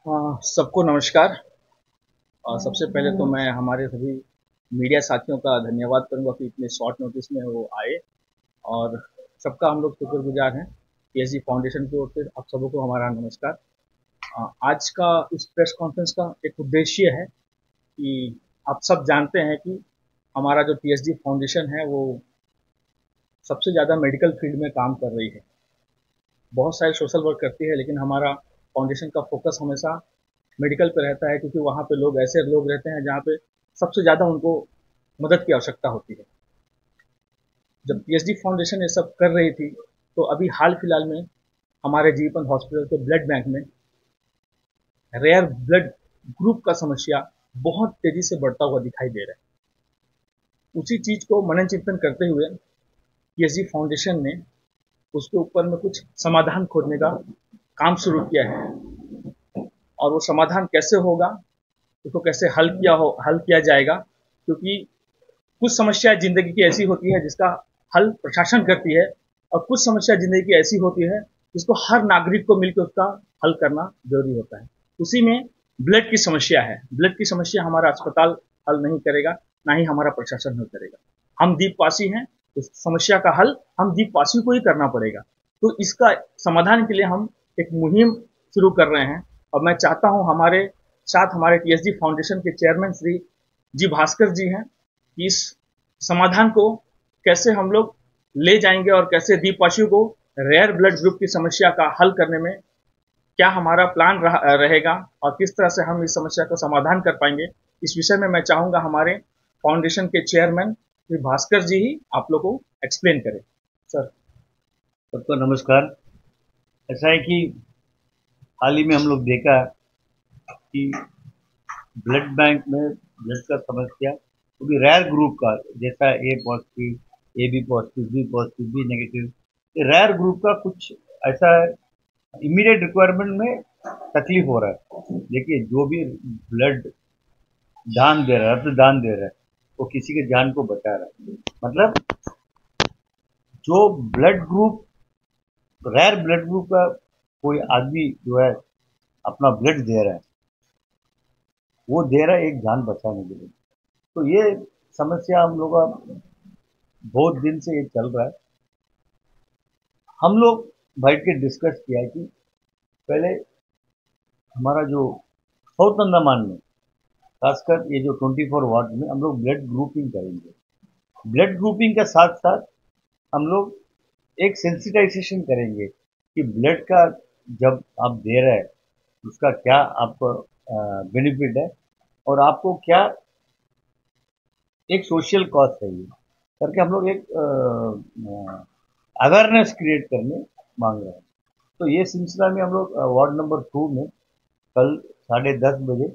सबको नमस्कार। सबसे पहले तो मैं हमारे सभी मीडिया साथियों का धन्यवाद करूंगा कि इतने शॉर्ट नोटिस में वो आए और सबका हम लोग शुक्रगुजार हैं। पीएसजी फाउंडेशन की ओर से आप सबको हमारा नमस्कार। आज का इस प्रेस कॉन्फ्रेंस का एक उद्देश्य है कि आप सब जानते हैं कि हमारा जो पीएसजी फाउंडेशन है वो सबसे ज़्यादा मेडिकल फील्ड में काम कर रही है। बहुत सारे सोशल वर्क करती है, लेकिन हमारा फाउंडेशन का फोकस हमेशा मेडिकल पे रहता है, क्योंकि वहाँ पे लोग ऐसे लोग रहते हैं जहाँ पे सबसे ज़्यादा उनको मदद की आवश्यकता होती है। जब पीएचडी फाउंडेशन ये सब कर रही थी, तो अभी हाल फिलहाल में हमारे जीवन हॉस्पिटल के ब्लड बैंक में रेयर ब्लड ग्रुप का समस्या बहुत तेजी से बढ़ता हुआ दिखाई दे रहा है। उसी चीज को मनन चिंतन करते हुए पीएचडी फाउंडेशन ने उसके ऊपर में कुछ समाधान खोजने का काम शुरू किया है। और वो समाधान कैसे होगा, उसको कैसे हल किया जाएगा, क्योंकि कुछ समस्या जिंदगी की ऐसी होती है जिसका हल प्रशासन करती है, और कुछ समस्या जिंदगी की ऐसी होती है जिसको हर नागरिक को मिलकर उसका हल करना जरूरी होता है। उसी में ब्लड की समस्या है। ब्लड की समस्या हमारा अस्पताल हल नहीं करेगा, ना ही हमारा प्रशासन हल करेगा। हम द्वीपवासी हैं, उस समस्या का हल हम द्वीपवासी को ही करना पड़ेगा। तो इसका समाधान के लिए हम एक मुहिम शुरू कर रहे हैं, और मैं चाहता हूं हमारे साथ हमारे टीएसडी फाउंडेशन के चेयरमैन श्री जी भास्कर जी हैं। इस समाधान को कैसे हम लोग ले जाएंगे और कैसे द्वीपवासियों को रेयर ब्लड ग्रुप की समस्या का हल करने में क्या हमारा प्लान रहेगा और किस तरह से हम इस समस्या का समाधान कर पाएंगे, इस विषय में मैं चाहूंगा हमारे फाउंडेशन के चेयरमैन श्री भास्कर जी ही आप लोग को एक्सप्लेन करें। सर। सबको नमस्कार। ऐसा है कि हाल ही में हम लोग देखा कि ब्लड बैंक में ब्लड का समस्या, वो भी रेयर ग्रुप का, जैसा A positive, A B positive, B positive, B negative, rare group का कुछ ऐसा है, इमीडिएट रिक्वायरमेंट में तकलीफ हो रहा है। देखिए, जो भी ब्लड दान दे रहा है, रक्तदान दे रहा है, वो किसी के जान को बचा रहा है। मतलब जो blood group, rare blood group का कोई आदमी जो है अपना ब्लड दे रहा है, वो दे रहा है एक जान बचाने के लिए। तो ये समस्या हम लोग का बहुत दिन से ये चल रहा है। हम लोग बैठ के डिस्कस किया कि पहले हमारा जो साउथ अंडमान में, खासकर ये जो 24 वार्ड में, हम लोग ब्लड ग्रुपिंग करेंगे। ब्लड ग्रुपिंग के साथ साथ हम लोग एक सेंसिटाइजेशन करेंगे कि ब्लड का जब आप दे रहे हैं उसका क्या आपको बेनिफिट है, और आपको क्या एक सोशल कॉस्ट है, ये करके हम लोग एक अवेयरनेस क्रिएट करने मांग रहे हैं। तो ये सिलसिला में हम लोग वार्ड नंबर 2 में कल 10:30 बजे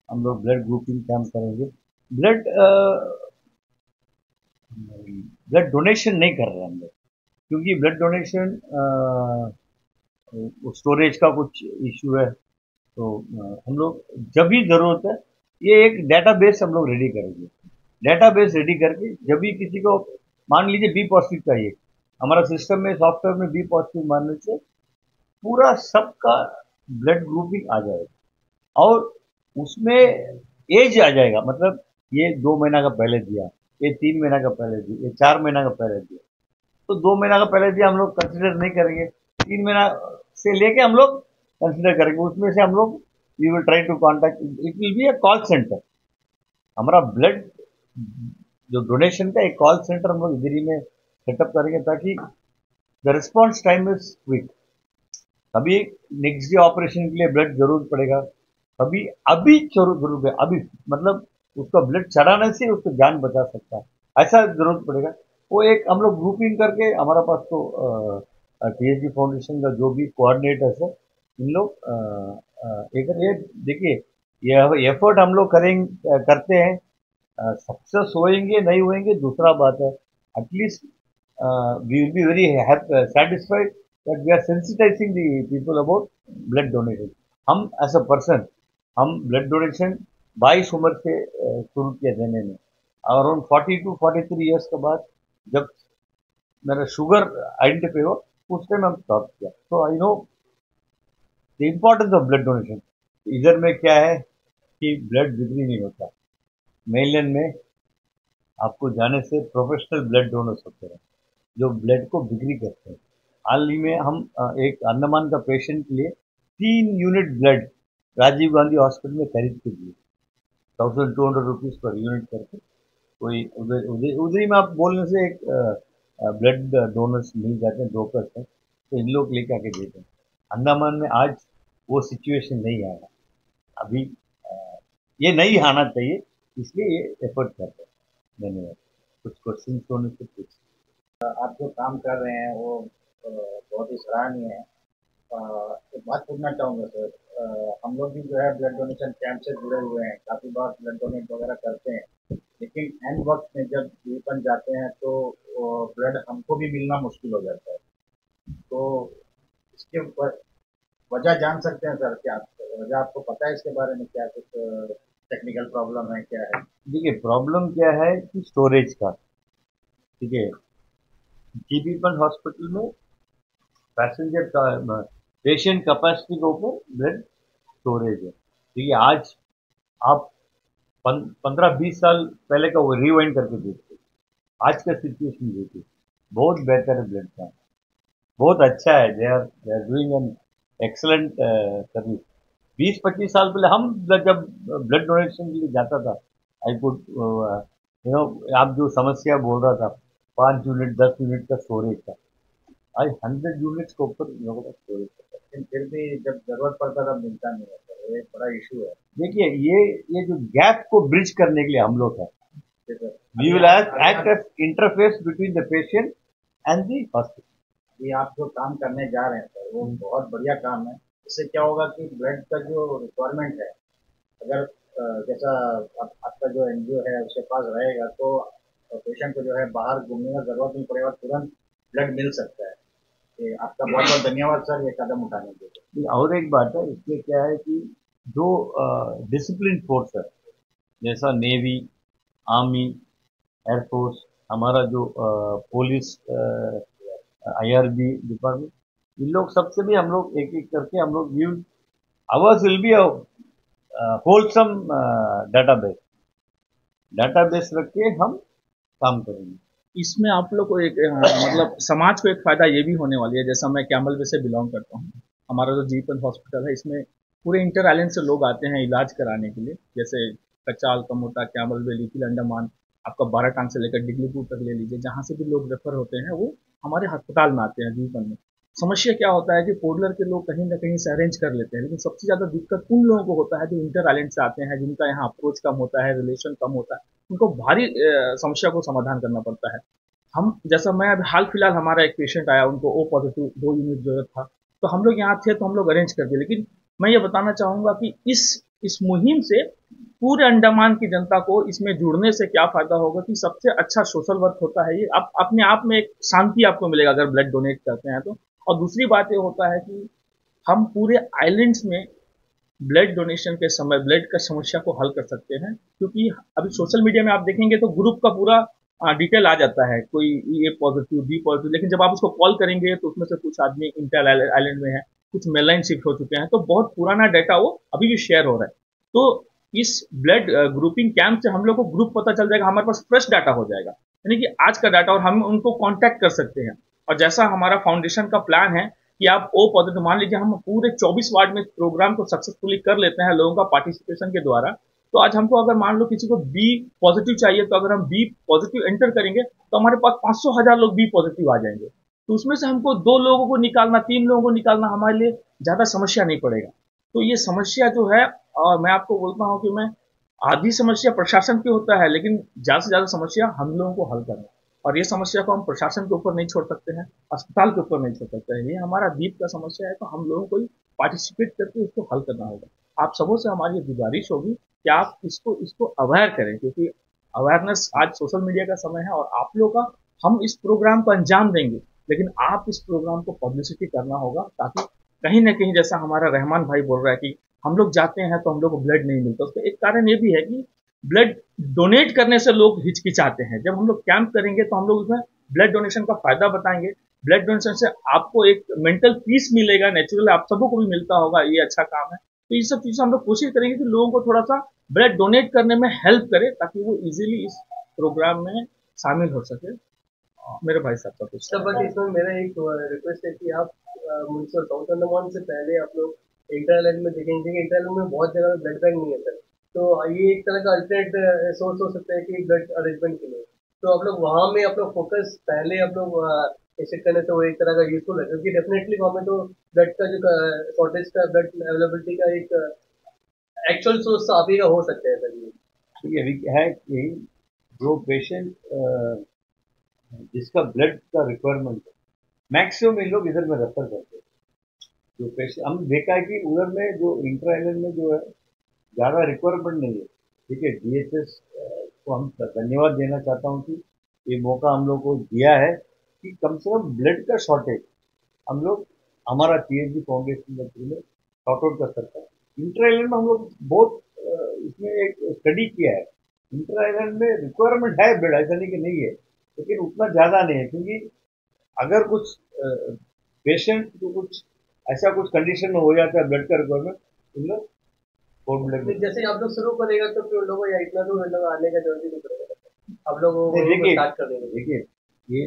हम लोग ब्लड ग्रुपिंग कैंप करेंगे। ब्लड ब्लड डोनेशन नहीं कर रहे हैं हम लोग, क्योंकि ब्लड डोनेशन स्टोरेज का कुछ इश्यू है। तो हम लोग जब भी जरूरत है, ये एक डेटाबेस हम लोग रेडी करेंगे। डेटाबेस रेडी करके जब भी किसी को, मान लीजिए बी पॉजिटिव चाहिए, हमारा सिस्टम में, सॉफ्टवेयर में बी पॉजिटिव मानने से पूरा सबका ब्लड ग्रुपिंग आ जाएगा, और उसमें एज आ जाएगा। मतलब ये 2 महीना का पहले दिया, ये 3 महीना का पहले दिया, ये 4 महीना का पहले दिया, तो 2 महीना का पहले दिया हम लोग कंसिडर नहीं करेंगे। 3 महीना से लेके हम लोग कंसिडर करेंगे। उसमें से हम लोग we will try to contact, it will be a call centre. हमारा ब्लड जो डोनेशन का एक कॉल सेंटर हम लोग इधर ही में सेटअप करेंगे, ताकि the response time is quick. कभी नेक्स्ट डे ऑपरेशन के लिए ब्लड जरूरत पड़ेगा, कभी अभी जरूरत है, अभी मतलब उसका ब्लड चढ़ाने से उसको जान बचा सकता है, ऐसा जरूरत पड़ेगा। वो एक हम लोग ग्रुपिंग करके, हमारा पास तो टीएसडी फाउंडेशन का जो भी कोऑर्डिनेटर्स है, इन लोग एक ये देखिए, ये एफर्ट हम लोग करते हैं। सक्सेस होएंगे नहीं होएंगे दूसरा बात है। At least we will be very satisfied that we are sensitizing the people about blood donation. हम एज अ पर्सन, हम ब्लड डोनेशन 22 उम्र से शुरू किया देने में, और अराउंड 42-43 ईयर्स के बाद जब मेरा शुगर आइडेंटिफाई हो, उस टाइम हम स्टॉप किया। तो I know the importance of blood donation. इधर में क्या है कि ब्लड बिक्री नहीं होता। मेनलैंड में आपको जाने से प्रोफेशनल ब्लड डोनर्स होते हैं जो ब्लड को बिक्री करते हैं। हाल ही में हम एक अंडमान का पेशेंट के लिए 3 unit blood Rajiv Gandhi hospital में खरीद के दिए, 1200 रुपीज पर यूनिट करके। कोई उधर उधर उधर ही में आप बोलने से एक ब्लड डोनर्स मिल जाते हैं, ब्रोकर्स हैं, तो इन लोग लेके आके देते हैं। अंडमान में आज वो सिचुएशन नहीं आया अभी। ये नहीं आना चाहिए, इसलिए ये एफर्ट करते हैं। धन्यवाद। कुछ क्वेश्चन होने से पूछ। आप जो काम कर रहे हैं वो बहुत ही सराहनीय है। एक बात पूछना चाहूँगा सर, हम लोग भी जो है ब्लड डोनेशन कैंप से जुड़े हुए हैं, काफ़ी बार ब्लड डोनेट वगैरह करते हैं, लेकिन एंड वक्त में जब जीवन जाते हैं तो ब्लड हमको भी मिलना मुश्किल हो जाता है। तो इसके वजह जान सकते हैं सर? क्या वजह आपको पता है इसके बारे में? क्या कुछ टेक्निकल प्रॉब्लम है, क्या है? देखिए, प्रॉब्लम क्या है कि स्टोरेज का। ठीक है, जीबीपन हॉस्पिटल में पैसेंजर का पेशेंट कैपेसिटी के ऊपर ब्लड स्टोरेज है। ठीक है, आज आप 15-20 साल पहले का वो रिवाइंड करके देखते, आज का सिचुएशन देखिए, बहुत बेहतर है ब्लड का, बहुत अच्छा है। They are doing an excellent service. 20-25 साल पहले हम जब ब्लड डोनेशन के लिए जाता था, आई कुड आप जो समस्या बोल रहा था, 5 यूनिट 10 यूनिट का स्टोरेज था, आज 100 यूनिट्स के ऊपर लोगों का स्टोरेज है। लेकिन फिर भी जब जरूरत पड़ता है तब मिलता नहीं है सर, ये एक बड़ा इशू है। देखिए, ये जो गैप को ब्रिज करने के लिए हम लोग हैं, जैसे we will act as interface between the patient and the hospital. अभी आप जो काम करने जा रहे हैं सर, वो बहुत बढ़िया काम है। इससे क्या होगा कि ब्लड का जो रिक्वायरमेंट है, अगर जैसा आपका जो एनजीओ है उसके पास रहेगा तो पेशेंट को जो है बाहर घूमने का जरूरत नहीं पड़ेगा, तुरंत ब्लड मिल सकता है। ये आपका बहुत बहुत धन्यवाद सर, ये कदम उठाने के लिए। और एक बात है, इसमें क्या है कि जो डिसिप्लिन फोर्स है, जैसा नेवी, आर्मी, एयरफोर्स, हमारा जो पुलिस, आईआरबी डिपार्टमेंट, इन लोग सबसे भी हम लोग एक एक करके हम लोग hours will be wholesome database database रख के हम काम करेंगे। इसमें आप लोग को एक मतलब समाज को एक फायदा ये भी होने वाली है। जैसा मैं कैमल वे से बिलोंग करता हूँ, हमारा जो जीपन हॉस्पिटल है इसमें पूरे इंटर आइलैंड से लोग आते हैं इलाज कराने के लिए। जैसे कचाल, कमोटा, कैमल वे, लिटिल अंडमान, आपका बाराटांग से लेकर डिगलीपुर तक ले लीजिए, जहाँ से भी लोग रेफर होते हैं वो हमारे अस्पताल में आते हैं जीपन में। समस्या क्या होता है कि पोडलर के लोग कहीं ना कहीं से अरेंज कर लेते हैं, लेकिन सबसे ज्यादा दिक्कत उन लोगों को होता है जो इंटर आइलैंड से आते हैं, जिनका यहाँ अप्रोच कम होता है, रिलेशन कम होता है, उनको भारी समस्या को समाधान करना पड़ता है। हम जैसा मैं अभी हाल फिलहाल हमारा एक पेशेंट आया, उनको ओ पॉजिटिव 2 यूनिट जरूरत था, तो हम लोग यहाँ थे तो हम लोग अरेंज कर दिए। लेकिन मैं ये बताना चाहूंगा कि इस मुहिम से पूरे अंडमान की जनता को इसमें जुड़ने से क्या फायदा होगा कि सबसे अच्छा सोशल वर्क होता है ये। आप अपने आप में एक शांति आपको मिलेगा अगर ब्लड डोनेट करते हैं तो। और दूसरी बात ये होता है कि हम पूरे आइलैंड्स में ब्लड डोनेशन के समय ब्लड का समस्या को हल कर सकते हैं, क्योंकि अभी सोशल मीडिया में आप देखेंगे तो ग्रुप का पूरा डिटेल आ जाता है, कोई ए पॉजिटिव, बी पॉजिटिव, लेकिन जब आप उसको कॉल करेंगे तो उसमें से कुछ आदमी इंटर आइलैंड में है, कुछ मेललाइन शिफ्ट हो चुके हैं, तो बहुत पुराना डाटा वो अभी भी शेयर हो रहा है। तो इस ब्लड ग्रुपिंग कैंप से हम लोग को ग्रुप पता चल जाएगा, हमारे पास फ्रेश डाटा हो जाएगा, यानी कि आज का डाटा, और हम उनको कांटेक्ट कर सकते हैं। और जैसा हमारा फाउंडेशन का प्लान है कि आप ओ पॉजिटिव, मान लीजिए हम पूरे 24 वार्ड में प्रोग्राम को सक्सेसफुली कर लेते हैं लोगों का पार्टिसिपेशन के द्वारा, तो आज हमको अगर मान लो किसी को बी पॉजिटिव चाहिए, तो अगर हम बी पॉजिटिव एंटर करेंगे तो हमारे पास 500,000 लोग बी पॉजिटिव आ जाएंगे। तो उसमें से हमको 2 लोगों को निकालना, 3 लोगों को निकालना हमारे लिए ज्यादा समस्या नहीं पड़ेगा। तो ये समस्या जो है, और मैं आपको बोलता हूँ कि मैं आधी समस्या प्रशासन की होता है, लेकिन ज्यादा से ज्यादा समस्या हम लोगों को हल करना है। और ये समस्या को हम प्रशासन के ऊपर नहीं छोड़ सकते हैं, अस्पताल के ऊपर नहीं छोड़ सकते हैं, ये हमारा द्वीप का समस्या है, तो हम लोगों को ही पार्टिसिपेट करके उसको हल करना होगा। आप सबों से हमारी गुजारिश होगी कि आप इसको अवेयर करें, क्योंकि अवेयरनेस आज सोशल मीडिया का समय है, और आप लोगों का, हम इस प्रोग्राम को अंजाम देंगे, लेकिन आप इस प्रोग्राम को पब्लिसिटी करना होगा, ताकि कहीं ना कहीं, जैसा हमारा रहमान भाई बोल रहा है कि हम लोग जाते हैं तो हम लोग को ब्लड नहीं मिलता, उसका एक कारण ये भी है कि ब्लड डोनेट करने से लोग हिचकिचाते हैं। जब हम लोग कैंप करेंगे तो हम लोग उसमें ब्लड डोनेशन का फायदा बताएंगे। ब्लड डोनेशन से आपको एक मेंटल पीस मिलेगा, नेचुरल आप सबको को भी मिलता होगा, ये अच्छा काम है। तो ये सब चीज़ें हम लोग कोशिश करेंगे कि लोगों को थोड़ा सा ब्लड डोनेट करने में हेल्प करे, ताकि वो इजीली इस प्रोग्राम में शामिल हो सके। मेरे भाई साहब का कुछ सर, बट इसमें मेरा एक रिक्वेस्ट है कि आप मुझसे साउथ अंडमान से पहले आप लोग इंटर आइलैंड में देखेंगे कि इंटर आइलैंड में बहुत जगह ब्लड बैंक नहीं है सर। तो ये एक तरह का अल्टरनेट सोर्स हो सकता है कि ब्लड अरेंजमेंट के लिए। तो आप लोग वहाँ में अपना फोकस पहले आप लोग शिफ्ट करने से वो एक तरह का यूजफुल है, क्योंकि डेफिनेटली वहाँ में तो ब्लड का जो शॉर्टेज का ब्लड अवेलेबिलिटी का एक एक्चुअल सोर्स आप ही का हो सकता है सर। ये अभी क्या है कि जो पेशेंट जिसका ब्लड का रिक्वायरमेंट है, मैक्सिमम इन लोग इधर में रेफर करते हैं। जो पेशेंट हम देखा है कि उधर में जो इंटर आइलैंड में जो है ज़्यादा रिक्वायरमेंट नहीं है। ठीक है, डीएचएस को हम धन्यवाद देना चाहता हूँ कि ये मौका हम लोग को दिया है कि कम से कम ब्लड का शॉर्टेज हम लोग हमारा पीएचडी फाउंडेशन के थ्रू में सॉर्ट आउट कर सकते हैं। इंटर आइलैंड में हम लोग बहुत इसमें एक स्टडी किया है। इंटर आइलैंड में रिक्वायरमेंट है ब्लड, ऐसा नहीं कि नहीं है, लेकिन उतना ज़्यादा नहीं है, क्योंकि अगर कुछ पेशेंट को कुछ ऐसा कुछ कंडीशन में हो जाता है ब्लड का रिक्वायरमेंट, इन लोग जैसे आप लोग शुरू करेगा तो फिर लोगों या इतना दूर लोग आने का जरूरत नहीं पड़ेगा। आप लोग स्टार्ट कर देंगे। देखिए, ये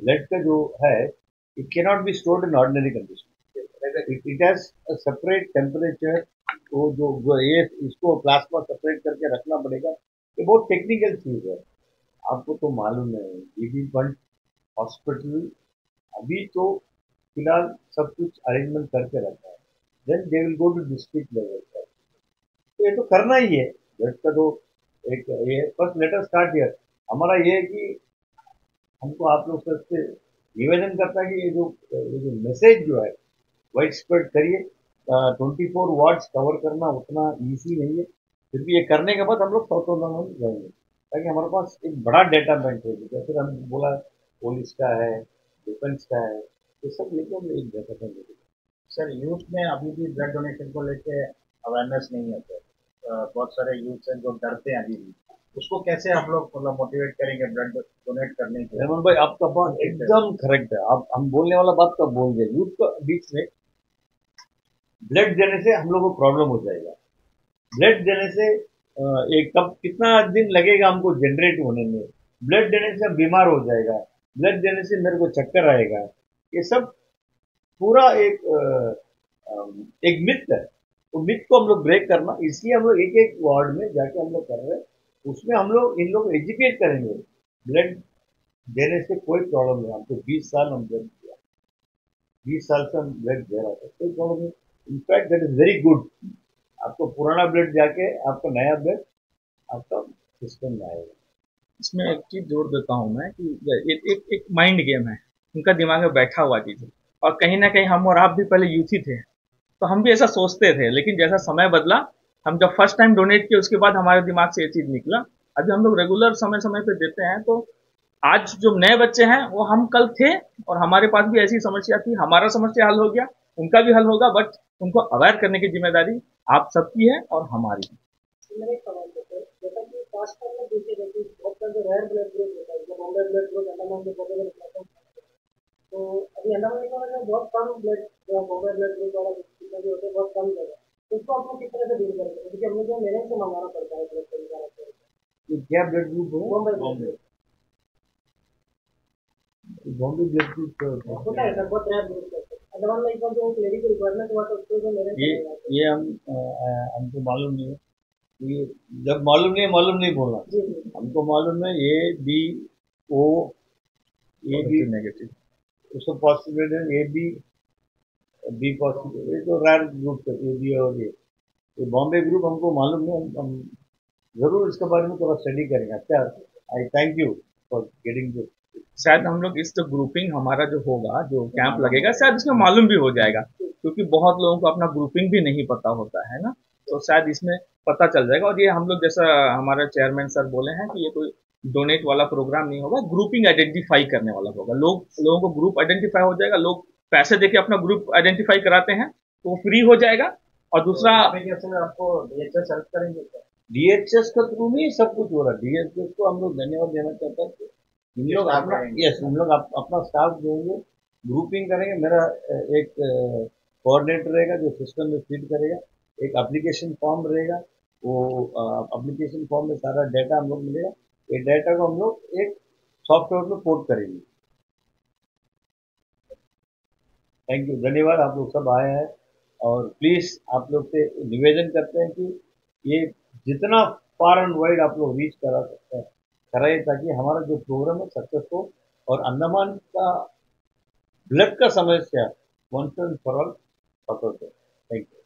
ब्लड का जो है, it can not be stored in ordinary condition. It has a separate temperature. तो जो ये इसको प्लाज्मा सेपरेट करके रखना पड़ेगा। ये बहुत टेक्निकल चीज है, आपको तो मालूम है। जीबी पंत हॉस्पिटल अभी तो फिलहाल सब कुछ अरेंजमेंट करके रखा है। Then they will go to district level पर। तो ये तो करना ही है ब्लड का। तो एक ये फर्स्ट लेटर स्टार्ट हियर। हमारा ये है कि हमको आप लोग सबसे निवेदन करता है कि ये जो मैसेज जो है वाइड स्प्रेड करिए। 24 वार्ड्स कवर करना उतना ईजी नहीं है, फिर भी ये करने के बाद हम लोग साउथ में जाएंगे, ताकि हमारे पास एक बड़ा डेटा बैंक है। जैसे हम बोला पुलिस का है, डिफेंस का है, ये सब लेके हम एक डेटा बैंक लेके। सर, यूथ में अभी भी ब्लड डोनेशन को लेके अवेयरनेस नहीं है सर। बहुत सारे यूथ हैं जो डरते हैं अभी भी। उसको कैसे हम लोग मतलब मोटिवेट करेंगे ब्लड डोनेट करने के लिए? हेमंत भाई, आपका बात एकदम करेक्ट है। आप हम बोलने वाला बात कब बोल गए। यूथ का बीच में ब्लड देने से हम लोग को प्रॉब्लम हो जाएगा। ब्लड देने से एक कब कितना दिन लगेगा हमको जनरेट होने में। ब्लड देने से हम बीमार हो जाएगा। ब्लड देने से मेरे को चक्कर आएगा। ये सब पूरा एक मिथ है। तो मिथ को हम लोग ब्रेक करना, इसलिए हम लोग एक एक वार्ड में जाके हम लोग कर रहे हैं। उसमें हम लोग इन लोग एजुकेट करेंगे। ब्लड देने से कोई प्रॉब्लम नहीं। हमको 20 साल हम ब्लड दिया, 20 साल से हम ब्लड दे रहा था, कोई प्रॉब्लम नहीं। In fact that is very good. आपको पुराना ब्लड जाके आपको नया ब्लड आपका सिस्टम में आएगा। इसमें एक चीज जोड़ देता हूँ मैं कि एक माइंड गेम है, उनका दिमाग में बैठा हुआ चीज है। और कहीं ना कहीं हम और आप भी पहले यूथ ही थे, तो हम भी ऐसा सोचते थे। लेकिन जैसा समय बदला, हम जब फर्स्ट टाइम डोनेट किए उसके बाद हमारे दिमाग से ये चीज निकला। अभी हम लोग रेगुलर समय समय पे देते हैं। तो आज जो नए बच्चे हैं वो हम कल थे, और हमारे पास भी ऐसी समस्या थी। हमारा समस्या हल हो गया, उनका भी हल होगा, बट उनको अवेयर करने की जिम्मेदारी आप सबकी है और हमारी है। मेरा एक सवाल है, जैसा कि पास्ट टाइम में देखे गए कि बहुत सारे रेयर ब्लड ग्रुप होता है, जो बॉम्बे ब्लड ग्रुप अंडमान के वगैरह होता है। तो अभी अंडमान में बहुत कम ब्लड, जो बॉम्बे ब्लड ग्रुप वाला जितना भी होता है बहुत कम जगह। तो उसको आप लोग किस तरह से डील करेंगे, क्योंकि हम लोग जो मेरे से मंगाना पड़ता है ब्लड का। ये क्या ब्लड ग्रुप है? बॉम्बे बॉम्बे ब्लड ग्रुप होता है सर, बहुत रेयर ग्रुप है। अंडमान में एक बार जो लेडी की रिक्वायरमेंट हुआ था उसको जो मेरे ये हमको मालूम नहीं है। ये जब मालूम नहीं बोलना। हमको मालूम है A B O, A B negative, उसको पॉसिबिलिटी है, ए बी पॉसिबिलिटी। ये तो रेयर ग्रुप है, ए बी और ये बॉम्बे ग्रुप हमको मालूम नहीं। हम जरूर इसके बारे में थोड़ा स्टडी करेंगे। अच्छा, आई thank you for getting this. शायद हम लोग इस जो ग्रुपिंग हमारा जो होगा, जो कैंप लगेगा, शायद इसमें मालूम भी हो जाएगा, क्योंकि बहुत लोगों को अपना ग्रुपिंग भी नहीं पता होता है ना। तो शायद इसमें पता चल जाएगा। और ये हम लोग जैसा हमारे चेयरमैन सर बोले हैं कि ये कोई डोनेट वाला प्रोग्राम नहीं होगा, ग्रुपिंग आइडेंटिफाई करने वाला होगा। लोगों को ग्रुप आइडेंटिफाई हो जाएगा। लोग पैसे देके अपना ग्रुप आइडेंटिफाई कराते हैं, तो वो फ्री हो जाएगा। और दूसरा आपको डीएचएस हेल्प करेंगे क्या? डीएचएस का थ्रू में सब कुछ हो रहा है। डीएचएस को हम लोग धन्यवाद देना चाहते हैं। हम लोग अपना हम लोग अपना स्टाफ देंगे, ग्रुपिंग करेंगे। मेरा एक कोऑर्डिनेटर रहेगा जो सिस्टम में फीड करेगा। एक एप्लीकेशन फॉर्म रहेगा, वो एप्लीकेशन फॉर्म में सारा डाटा हम लोग मिलेगा, ये डाटा को हम लोग एक सॉफ्टवेयर में कोड करेंगे। थैंक यू, धन्यवाद, आप लोग सब आए हैं। और प्लीज़ आप लोग से निवेदन करते हैं कि ये जितना फार एंड वाइड आप लोग रीच करा सकते हैं कराइए, ताकि हमारा जो प्रोग्राम है सक्सेस हो और अंडमान का ब्लड का समस्या वंस एंड फॉर ऑल खत्म हो। Thank you.